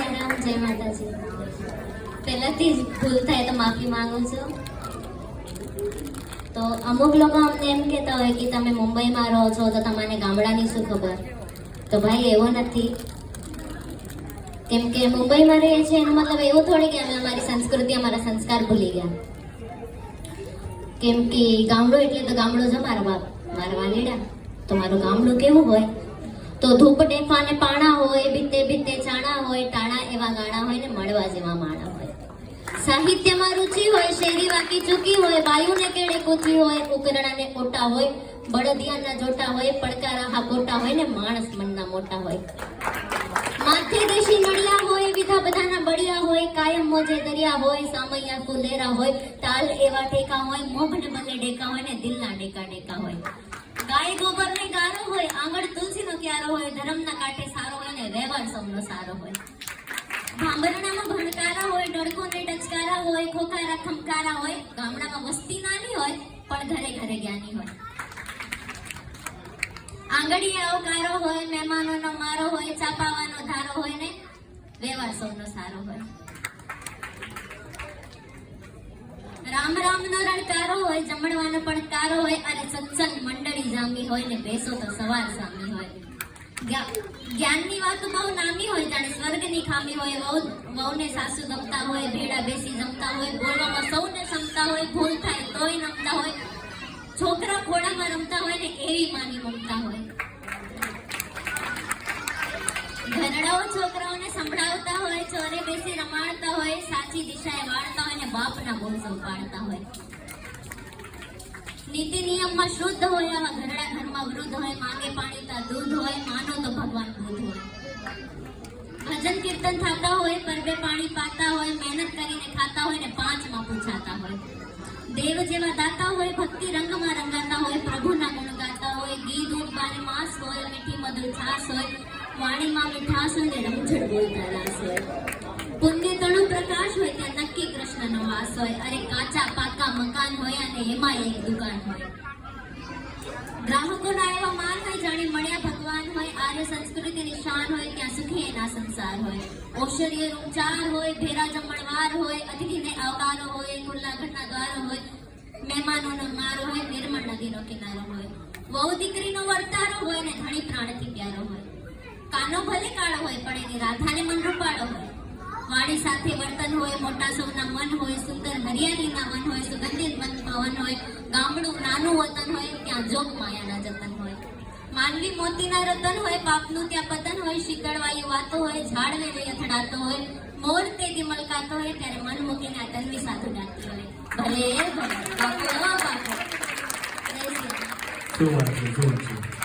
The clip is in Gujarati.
સિયારામ, જય માતાજી. પહેલાથી જ ભૂલ થાય તો માફી માંગુ છું. તો અમુક લોકો અમને એમ કહેતા હોય કે તમે મુંબઈમાં રહો છો તો તમને ગામડાની શું ખબર. તો ભાઈ એવું નથી. કેમ કે મુંબઈમાં રહીએ છીએ એનો મતલબ એવું થોડી કે અમે અમારી સંસ્કૃતિ અમારા સંસ્કાર ભૂલી ગયા. કેમ કે ગામડું એટલે તો ગામડું જ મારા બાપ મારા વાલીડા. તો મારું ગામડું કેવું હોય તો ધૂપ ટેફા ને પાણા હોય, બીતે બીતે ચાણા હોય, ટાણા એવા ગાણા હોય ને મળવા જેવા માણા હોય. સાહિત્યમાં રુચિ હોય, શેરી વાકી ચૂકી હોય, બાયુને કેડે કૂચી હોય, ઉકરડાને ઓટા હોય, બળદિયાના જોટા હોય, પડકારા હા પોટા હોય ને માણસ મનના મોટા હોય. માથે દેશી નડિયા હોય, વિધા બધાના બળિયા હોય, કાયમ મોજે દરિયા હોય, સામૈયા ફુલેરા હોય, તાલ એવા ટેકા હોય, મોભને બને ડેકા હોય ને દિલના ડેકા ડેકા હોય. ગાય ગોબર ને ગારો હોય, આંગળ તુલસીનો ક્યારો હોય, ધર્મના કાંઠે સારો હોય ને વ્યવહાર સૌનો સારો હોય. ભાંભરણામાં ભણકારા હોય, ડળકોને ડચકારા હોય, ખોખારા ખમકારા હોય. ગામડામાં વસ્તી નાની હોય પણ ઘરે ઘરે જ્ઞાની હોય. આંગળીએ આવકારો હોય, મહેમાનોનો મારો હોય, ચાપાવાનો ધારો હોય ને વ્યવહાર સૌનો સારો હોય. રામ રામ નો રણકારો હોય, જમણવાનો પણ કારો હોય, અને સત્સંગ મંડળી જામી હોય ને બેસો તો સવાર સામી હોય. જ્ઞાનની વાતો બહુ નામી હોય, જાણે સ્વર્ગની ખામી હોય. વહુને સાસુ ગમતા હોય, ભેડા બેસી જમતા હોય, બોલવામાં સૌને ક્ષમતા હોય, ભૂલ થાય તોય નમતા હોય. છોકરા ખોડામાં રમતા હોય ને એવી માની મમતા હોય. ઘરડાઓ છોકરાઓને સંભળાવતા હોય, ચોરે બેસી રમાડતા હોય, સાચી દિશાએ વાળતા હોય ને બાપના બોલ સંભાળતા હોય. નીતિ નિયમમાં શુદ્ધ હોય, આવા ઘરડા ઘરમાં વૃદ્ધ હોય, માંગે પાણી તા દૂધ હોય, માનો તો ભગવાન બુદ્ધ હોય. ભજન કીર્તન થતા હોય, પરબે પાણી પાતા હોય, મહેનત કરીને ખાતા હોય ને પાંચમાં પૂછાતા હોય. દેવ જેવા દાતા હોય, ભક્તિ રંગમાં રંગાતા હોય, પ્રભુના ગુણ ગાતા હોય, ઘી દૂધ બારે માસ હોય, મીઠી મધુર છાસ હોય, વાણીમાં મીઠાશ હોય ને રમઝટ બોલતા રાસ હોય. પુણ્ય તણુ પ્રકાશ હોય, ત્યાં નક્કી કૃષ્ણનો વાસ હોય. અરે કાચા પાકા મકાન હોય અને એમાં એક દુકાન હોય. ગ્રાહકોના એવા માન હોય, જાણે મળ્યા ભગવાન હોય. આર્ય સંસ્કૃતિની શાન હોય, ત્યાં સુખી એના સંસાર હોય. ઔષધીય રૂપચાર હોય, ભેરા જમણવાર હોય, અતિથિને આવકારો હોય, ખુલ્લા ઘરના દ્વારો હોય, મહેમાનોનો મારો હોય, નિર્મળ નદીનો કિનારો હોય. વહુ દીકરીનો વર્તારો હોય ને ધણી પ્રાણથી પ્યારો હોય. કાનો ભલે કાળો હોય પણ એની રાધાને મન રૂપાળો હોય. વાણી સાથે વર્તન હોય, મોટા સૌના મન હોય, સુંદર હરિયાળીના વન હોય, સુગંધિત વન પવન હોય. ગામડું નાનું વતન હોય, ત્યાં જોગ માયાના જતન હોય. માનવી મોતીના રતન હોય, પાપનું ત્યાં પતન હોય. શીતળવાયુ વાતો હોય, ઝાડને અથડાતો હોય, મોર તેથી મલકાતો હોય, ત્યારે મન મૂકીને આ તન્વી સાધુ ગાતી હોય. ભલે ભલે બાપુ બાપુ. જય શ્રી રામ.